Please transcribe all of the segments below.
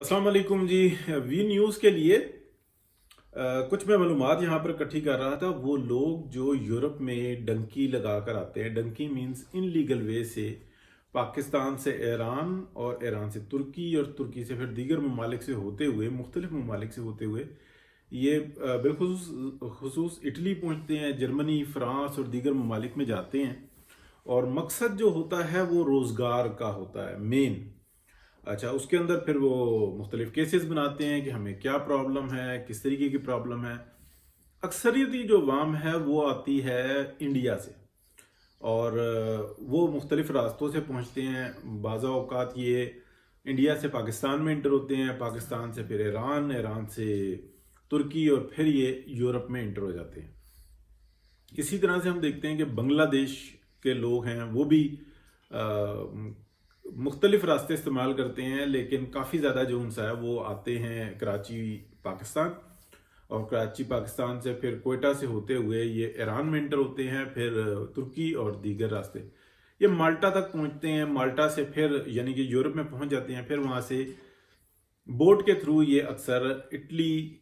अस्सलाम वालेकुम जी। V news के लिए कुछ मैं मालूमात यहाँ पर इकट्ठी कर रहा था। वो लोग जो यूरोप में डंकी लगा कर आते हैं, डंकी मीन्स इनलीगल वे से पाकिस्तान से ईरान और ईरान से तुर्की और तुर्की से फिर दीगर ममालिक से होते हुए, मुख्तलिफ ममालिक से होते हुए ये बिलखुसूस खुसूस इटली पहुँचते हैं, जर्मनी, फ्रांस और दीगर ममालिक में जाते हैं। और मकसद जो होता है वो रोज़गार का होता है मेन। अच्छा, उसके अंदर फिर वो मुख्तलिफ केसेस बनाते हैं कि हमें क्या प्रॉब्लम है, किस तरीके की प्रॉब्लम है। अक्सरियती जो वाम है वो आती है इंडिया से, और वो मुख्तलिफ रास्तों से पहुँचते हैं। बाज़ा औक़ात ये इंडिया से पाकिस्तान में इंटर होते हैं, पाकिस्तान से फिर ईरान, ईरान से तुर्की, और फिर ये यूरोप में इंटर हो जाते हैं। इसी तरह से हम देखते हैं कि बांग्लादेश के लोग हैं, वो भी मुख्तलिफ रास्ते इस्तेमाल करते हैं, लेकिन काफ़ी ज़्यादा जो उनसा है वो आते हैं कराची पाकिस्तान, और कराची पाकिस्तान से फिर कोयटा से होते हुए ये ईरान में इंटर होते हैं, फिर तुर्की और दीगर रास्ते ये माल्टा तक पहुंचते हैं। माल्टा से फिर यानी कि यूरोप में पहुंच जाते हैं। फिर वहाँ से बोट के थ्रू ये अक्सर इटली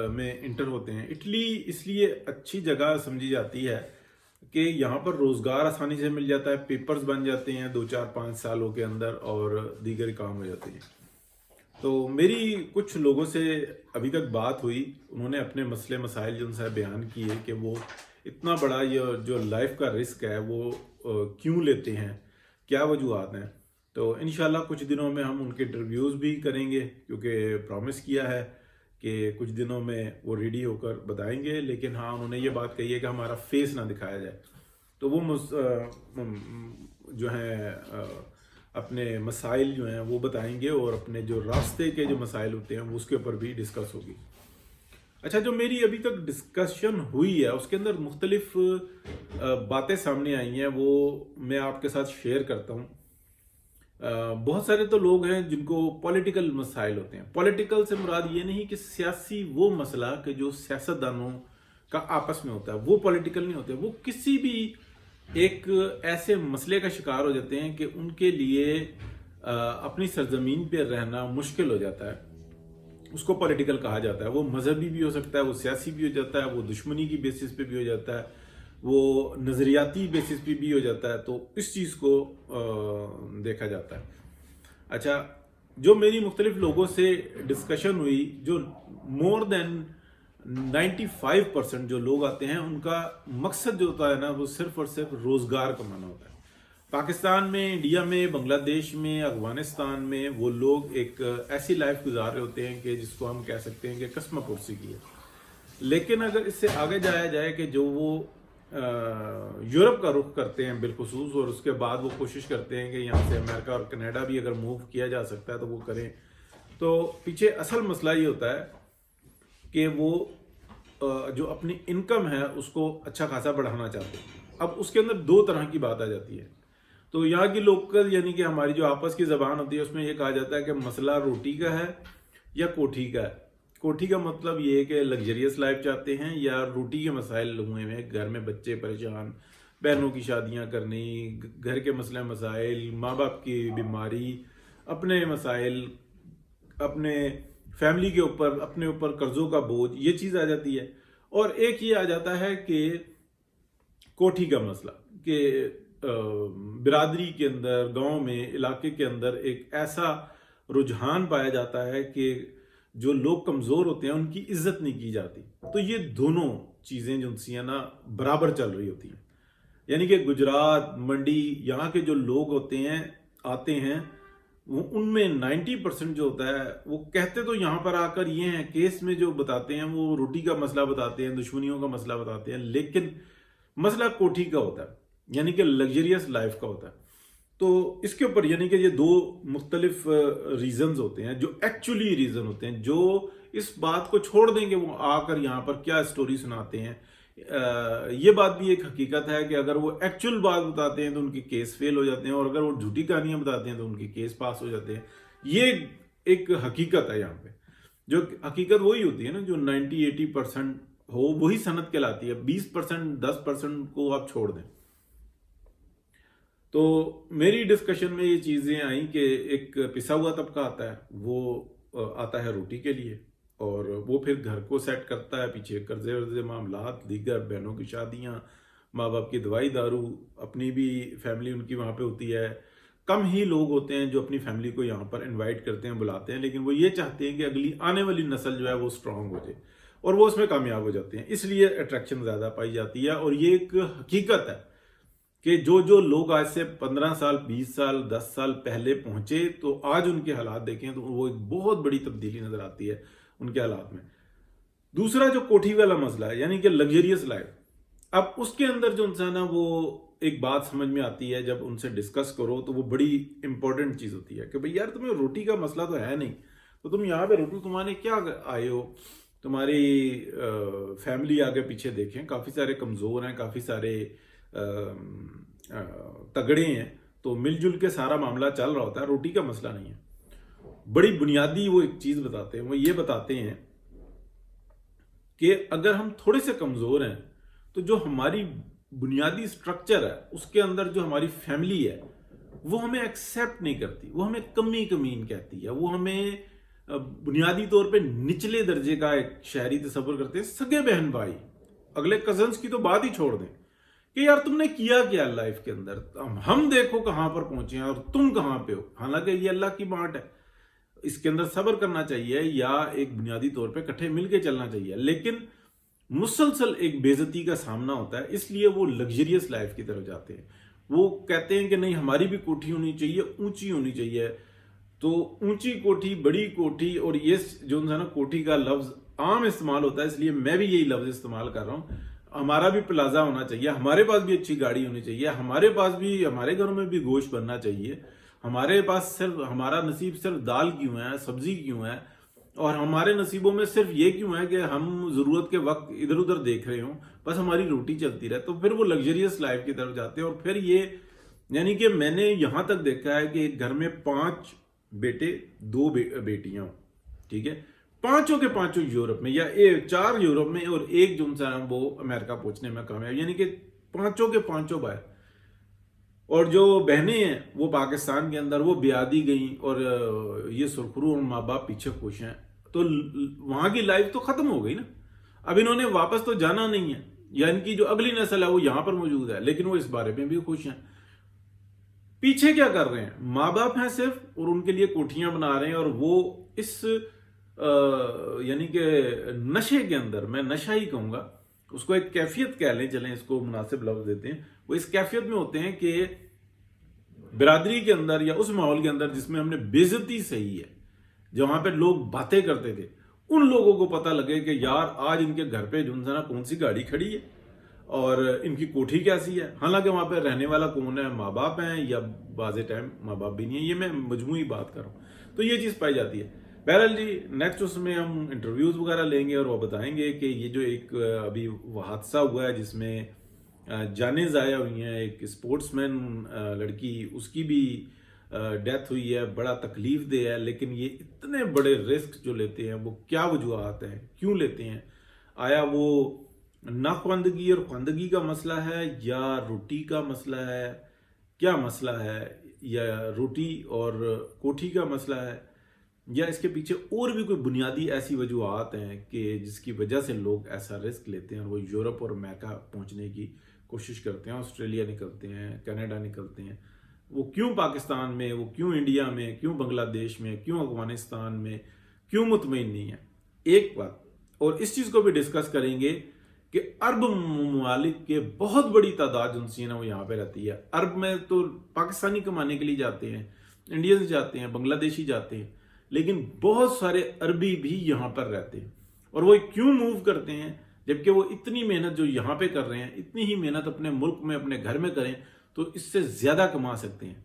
में इंटर होते हैं। इटली इसलिए अच्छी जगह समझी जाती है कि यहाँ पर रोज़गार आसानी से मिल जाता है, पेपर्स बन जाते हैं 2 4 5 सालों के अंदर, और दीगर काम हो जाते हैं। तो मेरी कुछ लोगों से अभी तक बात हुई, उन्होंने अपने मसले मसाइल जो उनसे बयान किए कि वो इतना बड़ा ये जो लाइफ का रिस्क है वो क्यों लेते हैं, क्या वजूहत हैं। तो इंशाल्लाह कुछ दिनों में हम उनके इंटरव्यूज़ भी करेंगे, क्योंकि प्रॉमिस किया है कि कुछ दिनों में वो रेडी होकर बताएंगे। लेकिन हाँ, उन्होंने ये बात कही है कि हमारा फेस ना दिखाया जाए। तो वो जो हैं अपने मसाइल जो हैं वो बताएंगे, और अपने जो रास्ते के जो मसाइल होते हैं वो उसके ऊपर भी डिस्कस होगी। अच्छा, जो मेरी अभी तक डिस्कशन हुई है उसके अंदर मुख्तलिफ बातें सामने आई हैं, वो मैं आपके साथ शेयर करता हूँ। बहुत सारे तो लोग हैं जिनको पॉलिटिकल मसाइल होते हैं। पॉलिटिकल से मुराद ये नहीं कि सियासी वो मसला कि जो सियासतदानों का आपस में होता है, वो पॉलिटिकल नहीं होते। वो किसी भी एक ऐसे मसले का शिकार हो जाते हैं कि उनके लिए अपनी सरजमीन पर रहना मुश्किल हो जाता है। उसको पॉलिटिकल कहा जाता है। वो मजहबी भी हो सकता है, वो सियासी भी हो जाता है, वो दुश्मनी की बेसिस पे भी हो जाता है, वो नज़रियाती बेसिस पे भी हो जाता है। तो इस चीज़ को देखा जाता है। अच्छा, जो मेरी मुख्तलिफ लोगों से डिस्कशन हुई, जो मोर देन 95% जो लोग आते हैं उनका मकसद जो होता है ना वो सिर्फ और सिर्फ रोज़गार कमाना होता है। पाकिस्तान में, इंडिया में, बांग्लादेश में, अफगानिस्तान में वो लोग एक ऐसी लाइफ गुजार रहे होते हैं कि जिसको हम कह सकते हैं कि कस्म पुरसी की है। लेकिन अगर इससे आगे जाया जाए कि जो वो यूरोप का रुख करते हैं बिलखुसूस, और उसके बाद वो कोशिश करते हैं कि यहाँ से अमेरिका और कनाडा भी अगर मूव किया जा सकता है तो वो करें, तो पीछे असल मसला ये होता है कि वो जो अपनी इनकम है उसको अच्छा खासा बढ़ाना चाहते हैं। अब उसके अंदर दो तरह की बात आ जाती है। तो यहाँ की लोकल यानी कि हमारी जो आपस की ज़बान होती है उसमें ये कहा जाता है कि मसला रोटी का है या कोठी का है। कोठी का मतलब ये है कि लग्जरियस लाइफ चाहते हैं, या रोटी के मसाइल हुए हैं, घर में बच्चे परेशान, बहनों की शादियां करनी, घर के मसले मसाइल, माँ बाप की बीमारी, अपने मसाइल, अपने फैमिली के ऊपर, अपने ऊपर कर्जों का बोझ, ये चीज़ आ जाती है। और एक ये आ जाता है कि कोठी का मसला, कि बिरादरी के अंदर, गांव में, इलाके के अंदर एक ऐसा रुझान पाया जाता है कि जो लोग कमज़ोर होते हैं उनकी इज्जत नहीं की जाती। तो ये दोनों चीज़ें जो सी ना बराबर चल रही होती हैं। यानी कि गुजरात, मंडी, यहाँ के जो लोग होते हैं, आते हैं, वो उनमें 90% जो होता है वो कहते तो यहाँ पर आकर ये हैं, केस में जो बताते हैं वो रोटी का मसला बताते हैं, दुश्मनियों का मसला बताते हैं, लेकिन मसला कोठी का होता है, यानी कि लग्जरियस लाइफ का होता है। तो इसके ऊपर यानी कि ये दो मुख्तलिफ रीजंस होते हैं, जो एक्चुअली रीजन होते हैं, जो इस बात को छोड़ देंगे वो आकर यहाँ पर क्या स्टोरी सुनाते हैं। ये बात भी एक हकीकत है कि अगर वो एक्चुअल बात बताते हैं तो उनके केस फेल हो जाते हैं, और अगर वो झूठी कहानियां बताते हैं तो उनके केस पास हो जाते हैं। ये एक हकीकत है यहाँ पे। जो हकीकत वही होती है ना, जो 90-80% हो वही सनत कहलाती है। 20% 10% को आप छोड़ दें। तो मेरी डिस्कशन में ये चीज़ें आई कि एक पिसा हुआ तबका आता है, वो आता है रोटी के लिए, और वो फिर घर को सेट करता है, पीछे कर्जे वर्जे मामलात, दीगर बहनों की शादियाँ, माँ बाप की दवाई दारू, अपनी भी फैमिली उनकी वहाँ पे होती है। कम ही लोग होते हैं जो अपनी फैमिली को यहाँ पर इनवाइट करते हैं, बुलाते हैं, लेकिन वो ये चाहते हैं कि अगली आने वाली नस्ल जो है वो स्ट्रांग हो जाए, और वो उसमें कामयाब हो जाते हैं, इसलिए अट्रैक्शन ज़्यादा पाई जाती है। और ये एक हकीकत है कि जो जो लोग आज से 15 साल, 20 साल, 10 साल पहले पहुंचे, तो आज उनके हालात देखें तो वो एक बहुत बड़ी तब्दीली नजर आती है उनके हालात में। दूसरा जो कोठी वाला मसला है, यानी कि लग्जरियस लाइफ, अब उसके अंदर जो इंसान है वो एक बात समझ में आती है जब उनसे डिस्कस करो, तो वो बड़ी इंपॉर्टेंट चीज होती है कि भाई यार, तुम्हें रोटी का मसला तो है नहीं, तो तुम यहाँ पे रोटी कमाने क्या आए हो? तुम्हारी फैमिली आगे पीछे देखें, काफी सारे कमजोर हैं, काफी सारे तगड़े हैं, तो मिलजुल के सारा मामला चल रहा होता है, रोटी का मसला नहीं है। बड़ी बुनियादी वो एक चीज बताते हैं, वो ये बताते हैं कि अगर हम थोड़े से कमजोर हैं तो जो हमारी बुनियादी स्ट्रक्चर है उसके अंदर जो हमारी फैमिली है वो हमें एक्सेप्ट नहीं करती, वो हमें कमी कमीन कहती है, वो हमें बुनियादी तौर पे निचले दर्जे का एक शहरी तस्वर करते हैं। सगे बहन भाई, अगले कजन्स की तो बात ही छोड़ दें कि यार तुमने किया क्या लाइफ के अंदर, हम देखो कहां पर पहुंचे हैं और तुम कहां पे हो। हालांकि ये अल्लाह की बात है, इसके अंदर सब्र करना चाहिए या एक बुनियादी तौर पे इकट्ठे मिलके चलना चाहिए, लेकिन मुसलसल एक बेइज्जती का सामना होता है, इसलिए वो लग्जरियस लाइफ की तरफ जाते हैं। वो कहते हैं कि नहीं, हमारी भी कोठी होनी चाहिए, ऊंची होनी चाहिए। तो ऊंची कोठी, बड़ी कोठी, और ये जो है ना कोठी का लफ्ज आम इस्तेमाल होता है, इसलिए मैं भी यही लफ्ज इस्तेमाल कर रहा हूँ। हमारा भी प्लाजा होना चाहिए, हमारे पास भी अच्छी गाड़ी होनी चाहिए, हमारे पास भी, हमारे घरों में भी गोश्त बनना चाहिए, हमारे पास सिर्फ, हमारा नसीब सिर्फ दाल क्यों है, सब्जी क्यों है, और हमारे नसीबों में सिर्फ ये क्यों है कि हम जरूरत के वक्त इधर उधर देख रहे हो, बस हमारी रोटी चलती रहे। तो फिर वो लग्जरियस लाइफ की तरफ जाते हैं। और फिर ये, यानी कि मैंने यहां तक देखा है कि एक घर में 5 बेटे, 2 बेटियां हो, ठीक है, पांचों के पांचों यूरोप में, या 4 यूरोप में और एक जो है वो अमेरिका पहुंचने में कामयाब, यानी कि पांचों के पांचों भाई। और जो बहनें हैं वो पाकिस्तान के अंदर वो ब्याह दी गई, और ये सुरखरू और माँ बाप पीछे खुश हैं, तो वहां की लाइफ तो खत्म हो गई ना। अब इन्होंने वापस तो जाना नहीं है, या इनकी जो अगली नस्ल है वो यहां पर मौजूद है, लेकिन वो इस बारे में भी खुश हैं। पीछे क्या कर रहे हैं? माँ बाप हैं सिर्फ, और उनके लिए कोठियां बना रहे हैं, और वो इस यानी कि नशे के अंदर, मैं नशा ही कहूंगा उसको, एक कैफियत कह लें, चलें इसको मुनासिब लफ्ज देते हैं, वो इस कैफियत में होते हैं कि बिरादरी के अंदर या उस माहौल के अंदर जिसमें हमने बेइज्जती सही है, जहां पे लोग बातें करते थे, उन लोगों को पता लगे कि यार आज इनके घर पे जो है ना कौन सी गाड़ी खड़ी है और इनकी कोठी कैसी है। हालांकि वहां पे रहने वाला कौन है, माँ बाप हैं, या बाज़े टाइम माँ बाप भी नहीं है, ये मैं मजमूई बात कर रहा हूँ। तो ये चीज पाई जाती है। बहरहाल जी, नेक्स्ट उसमें हम इंटरव्यूज वगैरह लेंगे और वो बताएंगे कि ये जो एक अभी हादसा हुआ है जिसमें जानें ज़ाया हुई हैं, एक स्पोर्ट्समैन लड़की, उसकी भी डेथ हुई है, बड़ा तकलीफ दे है। लेकिन ये इतने बड़े रिस्क जो लेते हैं वो क्या वजूहत हैं, क्यों लेते हैं? आया वो नाख्वानदगी और ख्वानदगी का मसला है, या रोटी का मसला है, क्या मसला है, या रोटी और कोठी का मसला है, या इसके पीछे और भी कोई बुनियादी ऐसी वजूहत हैं कि जिसकी वजह से लोग ऐसा रिस्क लेते हैं और वो यूरोप और अमेरिका पहुंचने की कोशिश करते हैं, ऑस्ट्रेलिया निकलते हैं, कनाडा निकलते हैं। वो क्यों पाकिस्तान में, वो क्यों इंडिया में, क्यों बांग्लादेश में, क्यों अफगानिस्तान में, क्यों मुतमईन नहीं है? एक बात और इस चीज को भी डिस्कस करेंगे कि अरब ममालिक के बहुत बड़ी तादाद जिनसी है ना वो यहाँ पे रहती है। अरब में तो पाकिस्तानी कमाने के लिए जाते हैं, इंडियंस जाते हैं, बांग्लादेशी जाते हैं, लेकिन बहुत सारे अरबी भी यहाँ पर रहते हैं। और वो क्यों मूव करते हैं? जबकि वो इतनी मेहनत जो यहाँ पे कर रहे हैं, इतनी ही मेहनत अपने मुल्क में, अपने घर में करें तो इससे ज्यादा कमा सकते हैं।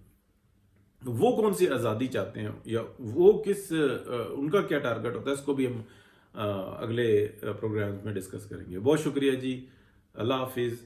वो कौन सी आज़ादी चाहते हैं, या वो किस उनका क्या टारगेट होता है, इसको भी हम अगले प्रोग्राम में डिस्कस करेंगे। बहुत शुक्रिया जी, अल्लाह हाफिज।